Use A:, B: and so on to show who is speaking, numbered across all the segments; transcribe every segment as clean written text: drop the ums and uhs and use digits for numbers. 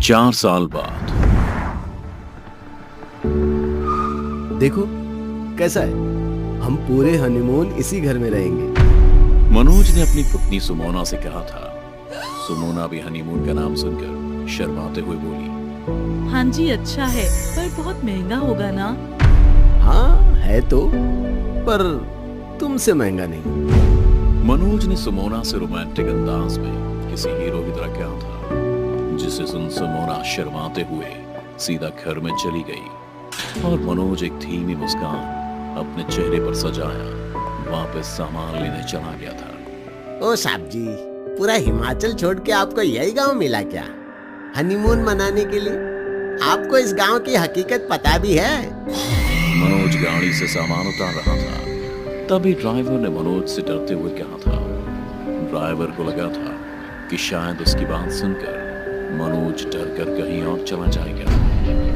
A: 4 साल बाद।
B: देखो कैसा है, हम पूरे हनीमून इसी घर में रहेंगे।
A: मनोज ने अपनी पत्नी सुमोना से कहा था। सुमोना भी हनीमून का नाम सुनकर शर्माते हुए बोली,
C: हाँ जी अच्छा है, पर बहुत महंगा होगा ना।
B: हाँ है तो, पर तुमसे महंगा नहीं।
A: मनोज ने सुमोना से रोमांटिक अंदाज में किसी हीरो की तरह कहा था, जिसे सुन सुमोना शर्माते हुए सीधा घर में चली गई और मनोज एक धीमी मुस्कान अपने चेहरे पर सजाया वापस सामान लेने चला गया था।
D: ओ साहब जी, पूरा हिमाचल छोड़ के आपको यही गांव मिला क्या हनीमून मनाने के लिए? आपको इस गांव की हकीकत पता भी है?
A: मनोज गाड़ी से सामान उतार रहा था, तभी ड्राइवर ने मनोज से डरते हुए कहा था। ड्राइवर को लगा था कि शायद उसकी बात सुनकर मनोज डर कर कहीं और चला जाएगा,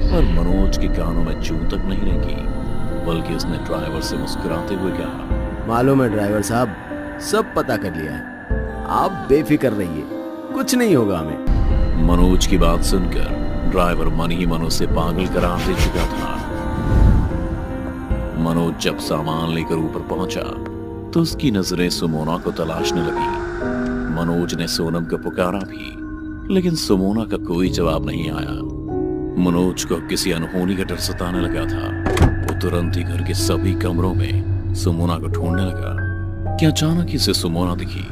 A: पर मनोज के कानों में जूं तक नहीं लगी, बल्कि उसने ड्राइवर से मुस्कुराते हुए कहा,
B: मालूम है ड्राइवर साहब, सब पता कर लिया है, आप बेफिक्र रहिए, कुछ नहीं होगा हमें।
A: मनोज की बात सुनकर ड्राइवर मन ही मन उसे पागल करार दे चुका था। मनोज जब सामान लेकर ऊपर पहुंचा तो उसकी नजरें सुमोना को तलाशने लगी। मनोज ने सोनम को पुकारा भी, लेकिन सुमोना का कोई जवाब नहीं आया। मनोज को किसी अनहोनी का डर सताने लगा था। वो तुरंत ही घर के सभी कमरों में सुमोना को ढूंढने लगा कि अचानक ही उसे सुमोना दिखी।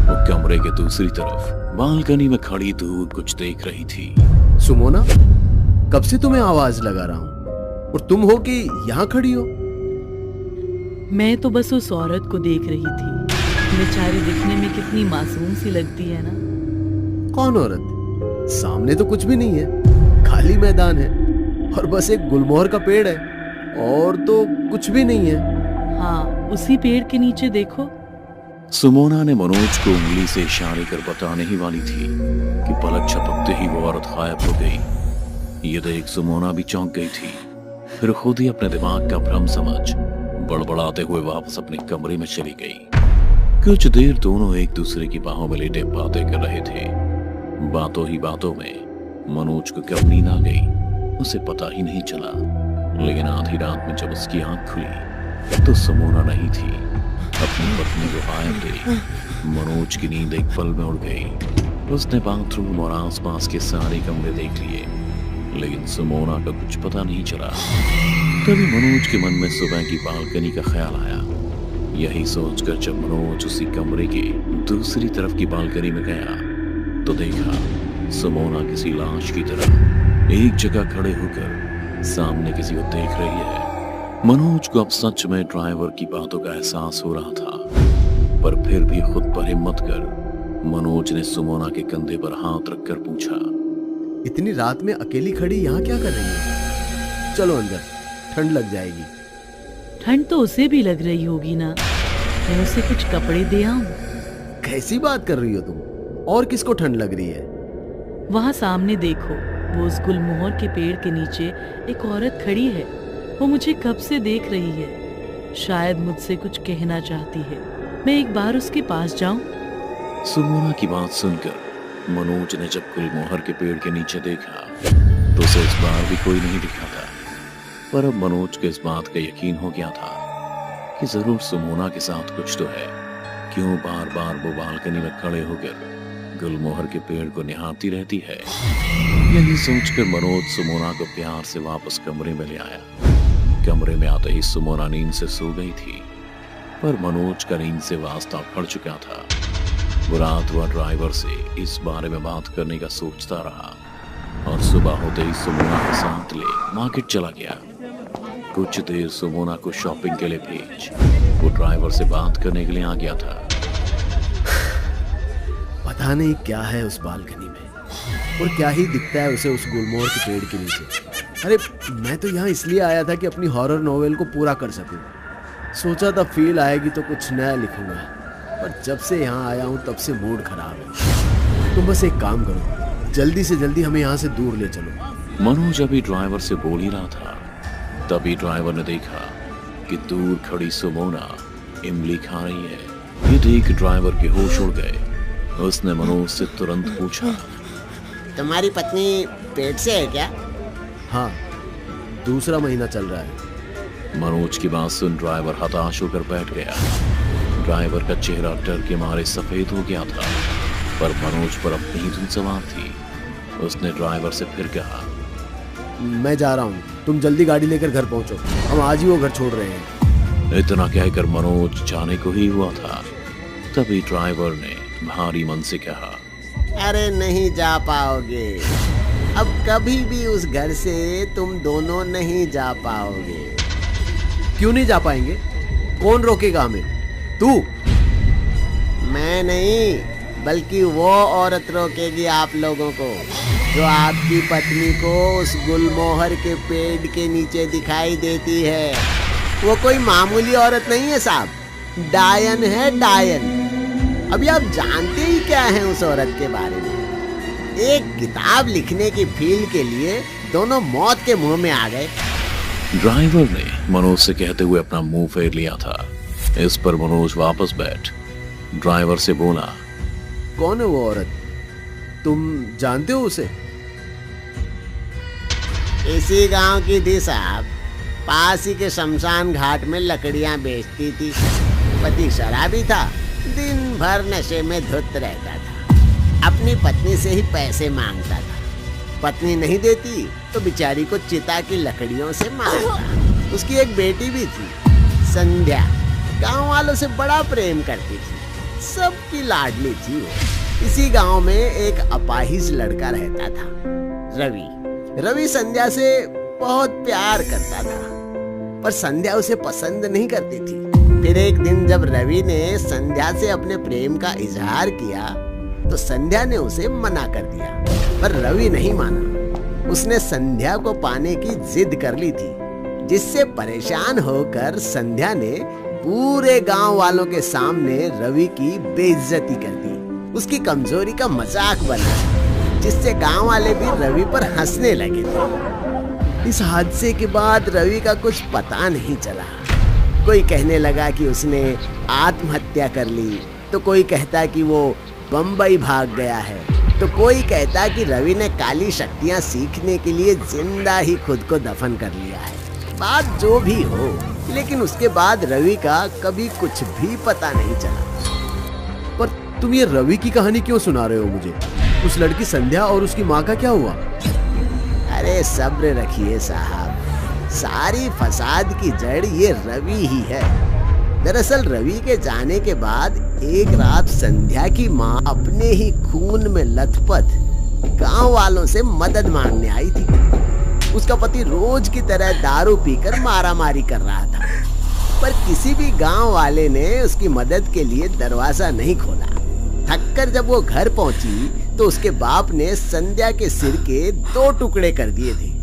A: वो कमरे के दूसरी तरफ बालकनी में खड़ी दूर कुछ देख रही थी।
B: सुमोना, कब से तुम्हें आवाज लगा रहा हूँ और तुम हो कि यहाँ खड़ी हो?
C: मैं तो बस उस औरत को देख रही थी, बेचारी दिखने में कितनी मासूम सी लगती है ना।
B: कौन औरत? सामने तो कुछ भी नहीं है, खाली मैदान है और बस एक गुलमोहर का पेड़ है, और तो कुछ भी नहीं है।
C: हाँ, उसी पेड़ के नीचे देखो।
A: सुमोना ने मनोज को उंगली से इशारे कर बताने ही वाली थी कि पलक झपकते ही वो औरत गायब हो गई। ये देख सुमोना भी चौंक गई थी, फिर खुद ही अपने दिमाग का भ्रम समझ बड़बड़ाते हुए वापस अपने कमरे में चली गई। कुछ देर दोनों एक दूसरे की बाहों में लेटे बातें कर रहे थे। बातों ही बातों में मनोज को कब नींद आ गई उसे पता ही नहीं चला, लेकिन आधी रात में जब उसकी आंख खुली तो सुमोना नहीं थी। अपनी पत्नी को गायब देख मनोज की नींद एक पल में उड़ गई। उसने बाथरूम और आसपास के सारे कमरे देख लिए, लेकिन सुमोना का कुछ पता नहीं चला। तभी मनोज के मन में सुबह की बालकनी का ख्याल आया। यही सोचकर जब मनोज उसी कमरे के दूसरी तरफ की बालकनी में गया तो देखा सुमोना किसी लाश की तरह एक जगह खड़े होकर सामने किसी को देख रही है। मनोज को अब सच में ड्राइवर की बातों का एहसास हो रहा था, पर फिर भी खुद पर हिम्मत कर मनोज ने सुमोना के कंधे पर हाथ रखकर पूछा,
B: इतनी रात में अकेली खड़ी यहाँ क्या कर रही है? चलो अंदर, ठंड लग जाएगी।
C: ठंड तो उसे भी लग रही होगी ना, मैं उसे कुछ कपड़े दे आऊं?
B: कैसी बात कर रही हो तुम? और किसको ठंड लग रही है?
C: वहाँ सामने देखो, वो उस गुलमोहर के पेड़ के नीचे एक औरत खड़ी है। वो मुझे कब से देख रही है, शायद मुझसे कुछ कहना चाहती है। मैं एक बार उसके पास जाऊं?
A: सुमोना की बात सुनकर मनोज ने जब गुलमोहर के पेड़ के नीचे देखा तो उसे इस बार भी कोई नहीं दिखा था, पर अब मनोज को इस बात का यकीन हो गया था कि जरूर सुमोना के साथ कुछ तो है। क्यों बार बार वो बालकनी में खड़े होकर गुलमोहर के पेड़ को निहारती रहती है। यही सोचकर मनोज सुमोना को प्यार से वापस कमरे में ले आया। कमरे में आते ही सुमोना नींद से सो गई थी, पर मनोज का नींद से वास्ता पड़ चुका था। वो रात वह ड्राइवर से इस बारे में बात करने का सोचता रहा और सुबह होते ही सुमोना के साथ ले मार्केट चला गया। कुछ देर सुमोना को शॉपिंग के लिए भेज वो ड्राइवर से बात करने के लिए आ गया था।
B: पता नहीं क्या है उस बालकनी में और क्या ही दिखता है उसे उस गुलमोहर के पेड़ के नीचे। अरे मैं तो यहाँ इसलिए आया था कि अपनी हॉरर नोवेल को पूरा कर सकूं। सोचा था फील आएगी तो कुछ नया लिखूंगा, पर जब से यहाँ आया हूँ तब से मूड खराब है। तुम बस एक काम करो, जल्दी से जल्दी हमें यहाँ से दूर ले चलो।
A: मनोज अभी ड्राइवर से बोल ही रहा था, तभी ड्राइवर ने देखा कि दूर खड़ी सुमोना इमली खा रही है। ये देख ड्राइवर के होश उड़ गए। उसने मनोज से तुरंत पूछा,
D: तुम्हारी पत्नी पेट से है क्या?
B: हाँ, दूसरा महीना चल रहा है।
A: मनोज की बात सुन ड्राइवर हताश होकर बैठ गया। ड्राइवर का चेहरा डर के मारे सफेद हो गया था, पर मनोज पर अपनी ही धुन सवार थी। उसने ड्राइवर से फिर कहा,
B: मैं जा रहा हूँ, तुम जल्दी गाड़ी लेकर घर पहुंचो, हम आज ही वो घर छोड़ रहे हैं।
A: इतना कहकर मनोज जाने को ही हुआ था, तभी ड्राइवर ने भारी मन से कहा,
D: अरे नहीं जा पाओगे, अब कभी भी उस घर से तुम दोनों नहीं जा पाओगे।
B: क्यों नहीं जा पाएंगे? कौन रोकेगा हमें? तू?
D: मैं नहीं, बल्कि वो औरत रोकेगी आप लोगों को, जो आपकी पत्नी को उस गुलमोहर के पेड़ के नीचे दिखाई देती है। वो कोई मामूली औरत नहीं है साहब, डायन है, डायन। अभी आप जानते ही क्या है उस औरत के बारे में। एक किताब लिखने की फील के लिए दोनों मौत के मुंह में आ गए।
A: ड्राइवर ने मनोज से कहते हुए अपना मुंह फेर लिया था। इस पर मनोज वापस बैठ ड्राइवर से बोला,
B: कौन है वो औरत? तुम जानते हो उसे?
D: इसी गांव की थी साहब, पास ही के शमशान घाट में लकड़ियां बेचती थी। पति शराबी था, दिन भर नशे में धुत रहता था, अपनी पत्नी से ही पैसे मांगता था। पत्नी नहीं देती तो बेचारी को चिता की लकड़ियों से मारता। उसकी एक बेटी भी थी, संध्या। गांव वालों से बड़ा प्रेम करती थी, सबकी लाडली थी वो। इसी गांव में एक अपाहिज लड़का रहता था, रवि। रवि संध्या से बहुत प्यार करता था, पर संध्या उसे पसंद नहीं करती थी। फिर एक दिन जब रवि ने संध्या से अपने प्रेम का इजहार किया तो संध्या ने उसे मना कर दिया, पर रवि नहीं माना। उसने संध्या को पाने की जिद कर ली थी, जिससे परेशान होकर संध्या ने पूरे गांव वालों के सामने रवि की बेइज्जती कर दी। उसकी कमजोरी का मजाक बना, जिससे गांव वाले भी रवि पर हंसने लगे थे। इस हादसे के बाद रवि का कुछ पता नहीं चला। कोई कहने लगा कि उसने आत्महत्या कर ली, तो कोई कहता कि वो बम्बई भाग गया है, तो कोई कहता कि रवि ने काली शक्तियां सीखने के लिए जिंदा ही खुद को दफन कर लिया है। बात जो भी हो, लेकिन उसके बाद रवि का कभी कुछ भी पता नहीं चला।
B: पर तुम ये रवि की कहानी क्यों सुना रहे हो मुझे? उस लड़की संध्या और उसकी माँ का क्या हुआ?
D: अरे सब्र रखिए साहब, सारी फसाद की जड़ ये रवि ही है। दरअसल रवि के जाने के बाद एक रात संध्या की माँ अपने ही खून में लथपथ गांव वालों से मदद मांगने आई थी। उसका पति रोज की तरह दारू पीकर मारामारी कर रहा था, पर किसी भी गांव वाले ने उसकी मदद के लिए दरवाजा नहीं खोला। थककर जब वो घर पहुंची तो उसके बाप ने संध्या के सिर के 2 टुकड़े कर दिए थे।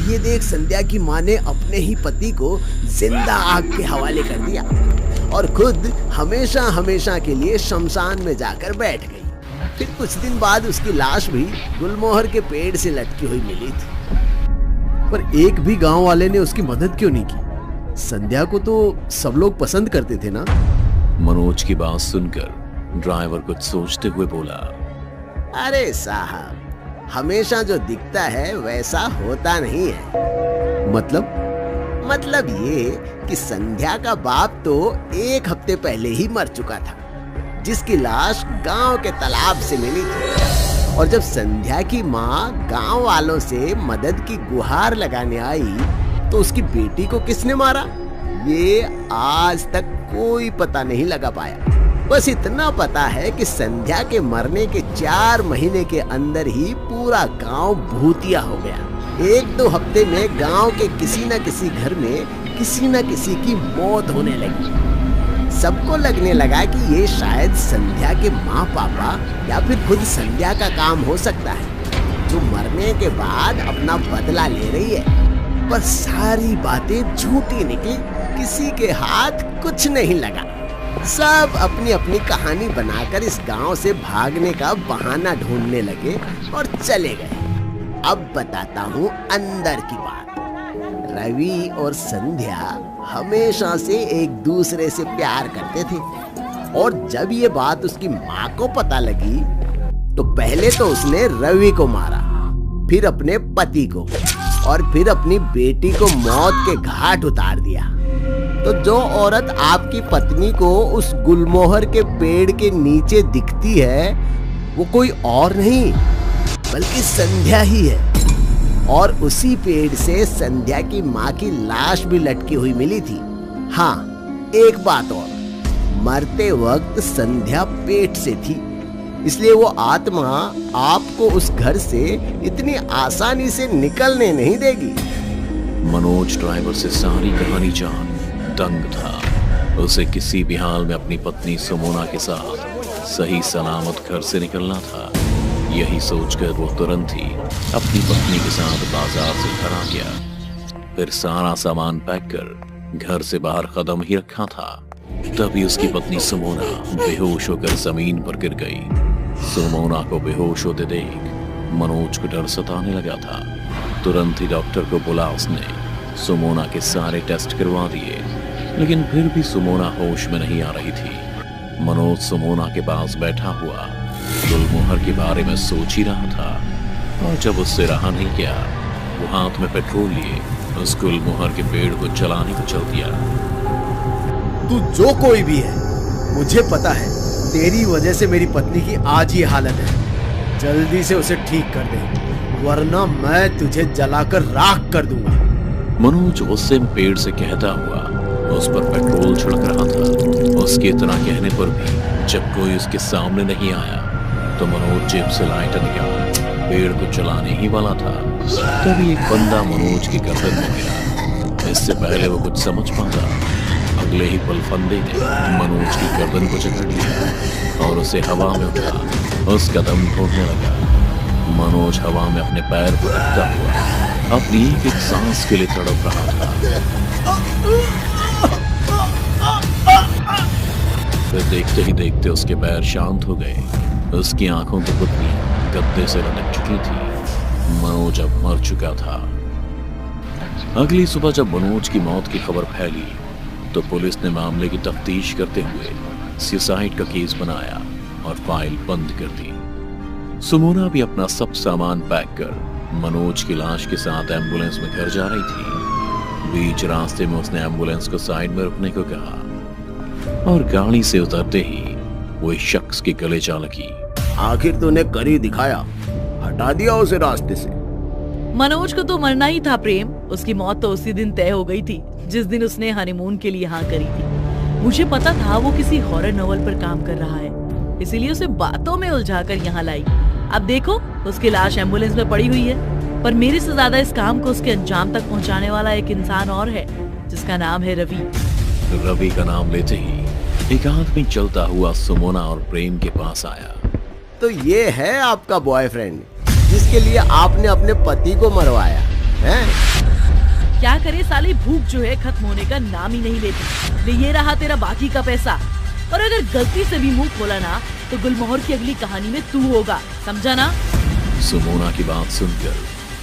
D: ये देख संध्या की माँ ने अपने ही पति को जिंदा आग के हवाले कर दिया और खुद हमेशा हमेशा के लिए शमशान में जाकर बैठ गई। फिर कुछ दिन बाद उसकी लाश भी गुलमोहर के पेड़ से लटकी हुई मिली थी।
B: पर एक भी गांव वाले ने उसकी मदद क्यों नहीं की? संध्या को तो सब लोग पसंद करते थे ना?
A: मनोज की बात सुनकर ड्राइवर कुछ सोचते हुए बोला,
D: अरे साहब, हमेशा जो दिखता है वैसा होता नहीं है।
B: मतलब
D: ये कि संध्या का बाप तो 1 हफ्ते पहले ही मर चुका था, जिसकी लाश गांव के तालाब से मिली थी। और जब संध्या की माँ गांव वालों से मदद की गुहार लगाने आई तो उसकी बेटी को किसने मारा, ये आज तक कोई पता नहीं लगा पाया। बस इतना पता है कि संध्या के मरने के 4 महीने के अंदर ही पूरा गांव भूतिया हो गया। 1-2 हफ्ते में गांव के किसी न किसी घर में किसी न किसी की मौत होने लगी। सबको लगने लगा कि ये शायद संध्या के माँ पापा या फिर खुद संध्या का काम हो सकता है, जो मरने के बाद अपना बदला ले रही है। पर सारी बातें झूठी निकली, किसी के हाथ कुछ नहीं लगा। सब अपनी अपनी कहानी बनाकर इस गांव से भागने का बहाना ढूंढने लगे और चले गए। अब बताता हूँ अंदर की बात। रवि और संध्या हमेशा से एक दूसरे से प्यार करते थे, और जब ये बात उसकी माँ को पता लगी
B: तो पहले तो उसने रवि को मारा, फिर अपने पति को, और फिर अपनी बेटी को मौत के घाट उतार दिया। तो जो औरत आपकी पत्नी को उस गुलमोहर के पेड़ के नीचे दिखती है वो कोई और नहीं बल्कि संध्या ही है। और उसी पेड़ से संध्या की माँ की लाश भी लटकी हुई मिली थी। हाँ, एक बात और, मरते वक्त संध्या पेट से थी, इसलिए वो आत्मा आपको उस घर से इतनी आसानी से निकलने नहीं देगी।
A: मनोज ड्राइवर से सारी कहानी जान दंग था। उसे किसी भी हाल में अपनी पत्नी सुमोना के साथ सही सलामत घर से निकलना था। यही सोचकर वो तुरंत ही अपनी पत्नी के साथ बाजार से घर आ गया। फिर सारा सामान पैक कर घर से बाहर कदम ही रखा था, तभी उसकी पत्नी सुमोना बेहोश होकर जमीन पर गिर गई। सुमोना को बेहोश होते देख मनोज को डर सताने लगा था। तुरंत ही डॉक्टर को बुला उसने सुमोना के सारे टेस्ट करवा दिए, लेकिन फिर भी सुमोना होश में नहीं आ रही थी। मनोज सुमोना के पास बैठा हुआ गुलमोहर के बारे में सोच ही रहा था, और जब उससे रहा नहीं गया वो हाथ में पेट्रोल लिए उस गुलमोहर के पेड़ को जलाने को चल दिया।
B: तू जो कोई भी है, मुझे पता है तेरी वजह से मेरी पत्नी की आज ये हालत है। जल्दी से उसे ठीक कर दे, वरना मैं तुझे जलाकर राख कर दूंगा।
A: मनोज गुस्से में पेड़ से कहता हुआ उस पर पेट्रोल छिड़क रहा था। उसके इतना कहने पर भी जब कोई उसके सामने नहीं आया तो मनोज जेब से लाइटर निकाल पेड़ को जलाने ही वाला था। तभी एक बंदा मनोज की गर्दन में गिरा। इससे पहले वो कुछ समझ पाता, अगले ही पल फंदे ने मनोज की गर्दन को जकड़ लिया और उसे हवा में उठा उसका दम घोटने लगा। मनोज हवा में अपने पैर को रखता हुआ अपनी एक सांस के लिए तड़प रहा था। फिर देखते ही देखते उसके पैर शांत हो गए। उसकी आंखों की पुतलियां गद्दे से लटक चुकी थी। मनोज अब मर चुका था। अगली सुबह जब मनोज की मौत की खबर फैली तो पुलिस ने मामले की तफ्तीश करते हुए सुसाइड का केस बनाया और फाइल बंद कर दी। सुमोना भी अपना सब सामान पैक कर मनोज की लाश के साथ एम्बुलेंस में घर जा रही थी। बीच रास्ते में उसने एम्बुलेंस को साइड में रुकने को कहा और गाड़ी से उतरते ही वो एक शख्स के गले जा लगी।
B: आखिर तूने कर ही दिखाया, हटा दिया उसे रास्ते से।
C: मनोज को तो मरना ही था प्रेम। उसकी मौत तो उसी दिन तय हो गई थी जिस दिन उसने हनीमून के लिए हाँ करी थी। मुझे पता था वो किसी हॉरर नॉवल पर काम कर रहा है, इसीलिए उसे बातों में उलझाकर यहाँ लाई। अब देखो उसकी लाश एम्बुलेंस में पड़ी हुई है, पर मेरे से ज्यादा इस काम को उसके अंजाम तक पहुँचाने वाला एक इंसान और है जिसका नाम है रवि।
A: रवि का नाम लेते ही एक आदमी चलता हुआ सुमोना और प्रेम के पास आया।
B: तो ये है आपका बॉयफ्रेंड जिसके लिए आपने अपने पति को मरवाया है?
C: क्या करे साले, भूख जो है खत्म होने का नाम ही नहीं लेती। ले ये रहा तेरा बाकी का पैसा, और अगर गलती से भी मुंह खोला ना तो गुलमोहर की अगली कहानी में तू होगा, समझा ना?
A: सुमोना की बात सुनकर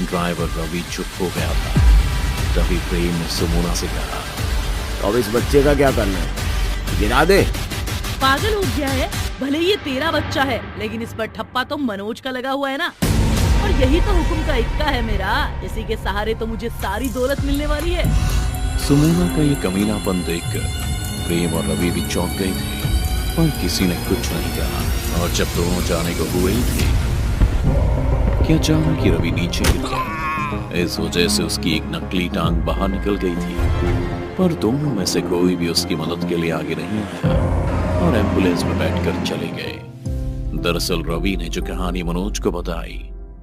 A: ड्राइवर रवि चुप हो गया था। तभी प्रेम ने सुमोना से कहा,
B: अब इस बच्चे का क्या करना है? गिरा दे।
C: पागल हो गया है? भले ये तेरा बच्चा है, लेकिन इस पर ठप्पा तो मनोज का लगा हुआ है ना। और यही तो हुक्म का इक्का है मेरा, इसी के सहारे तो मुझे सारी दौलत मिलने वाली है।
A: सुमोना का ये कमीनापन देखकर प्रेम और रवि भी चौंक गए थे, पर किसी ने कुछ नहीं कहा। और जब दोनों जाने को हुए ही थे कि अचानक ही रवि नीचे गिर गया। इस वजह से उसकी एक नकली टांग बाहर निकल गई थी, पर दोनों में से कोई भी उसकी मदद के लिए आगे नहीं आया और एम्बुलेंस में बैठकर चले गए। दरअसल रवि ने जो कहानी मनोज को बताई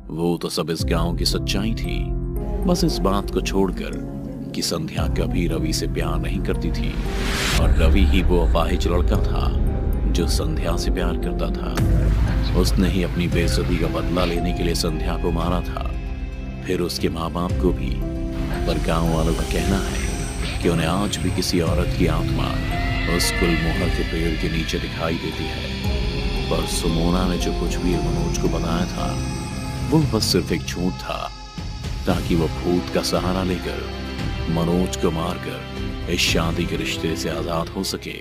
A: वो तो सब इस गांव की सच्चाई थी, बस इस बात को छोड़कर कि संध्या कभी रवि से प्यार नहीं करती थी और रवि ही वो अपाहिज लड़का था जो संध्या से प्यार करता था। उसने ही अपनी बेइज्जती का बदला लेने के लिए संध्या को मारा था, फिर उसके माँ बाप को भी। पर गांव वालों का कहना है कि उन्हें आज भी किसी औरत की आत्मा उस गुलमोहर के पेड़ के नीचे दिखाई देती है। पर सुमोना ने जो कुछ भी मनोज को बताया था वो बस सिर्फ एक झूठ था, ताकि वो भूत का सहारा लेकर मनोज को मारकर इस शादी के रिश्ते से आजाद हो सके।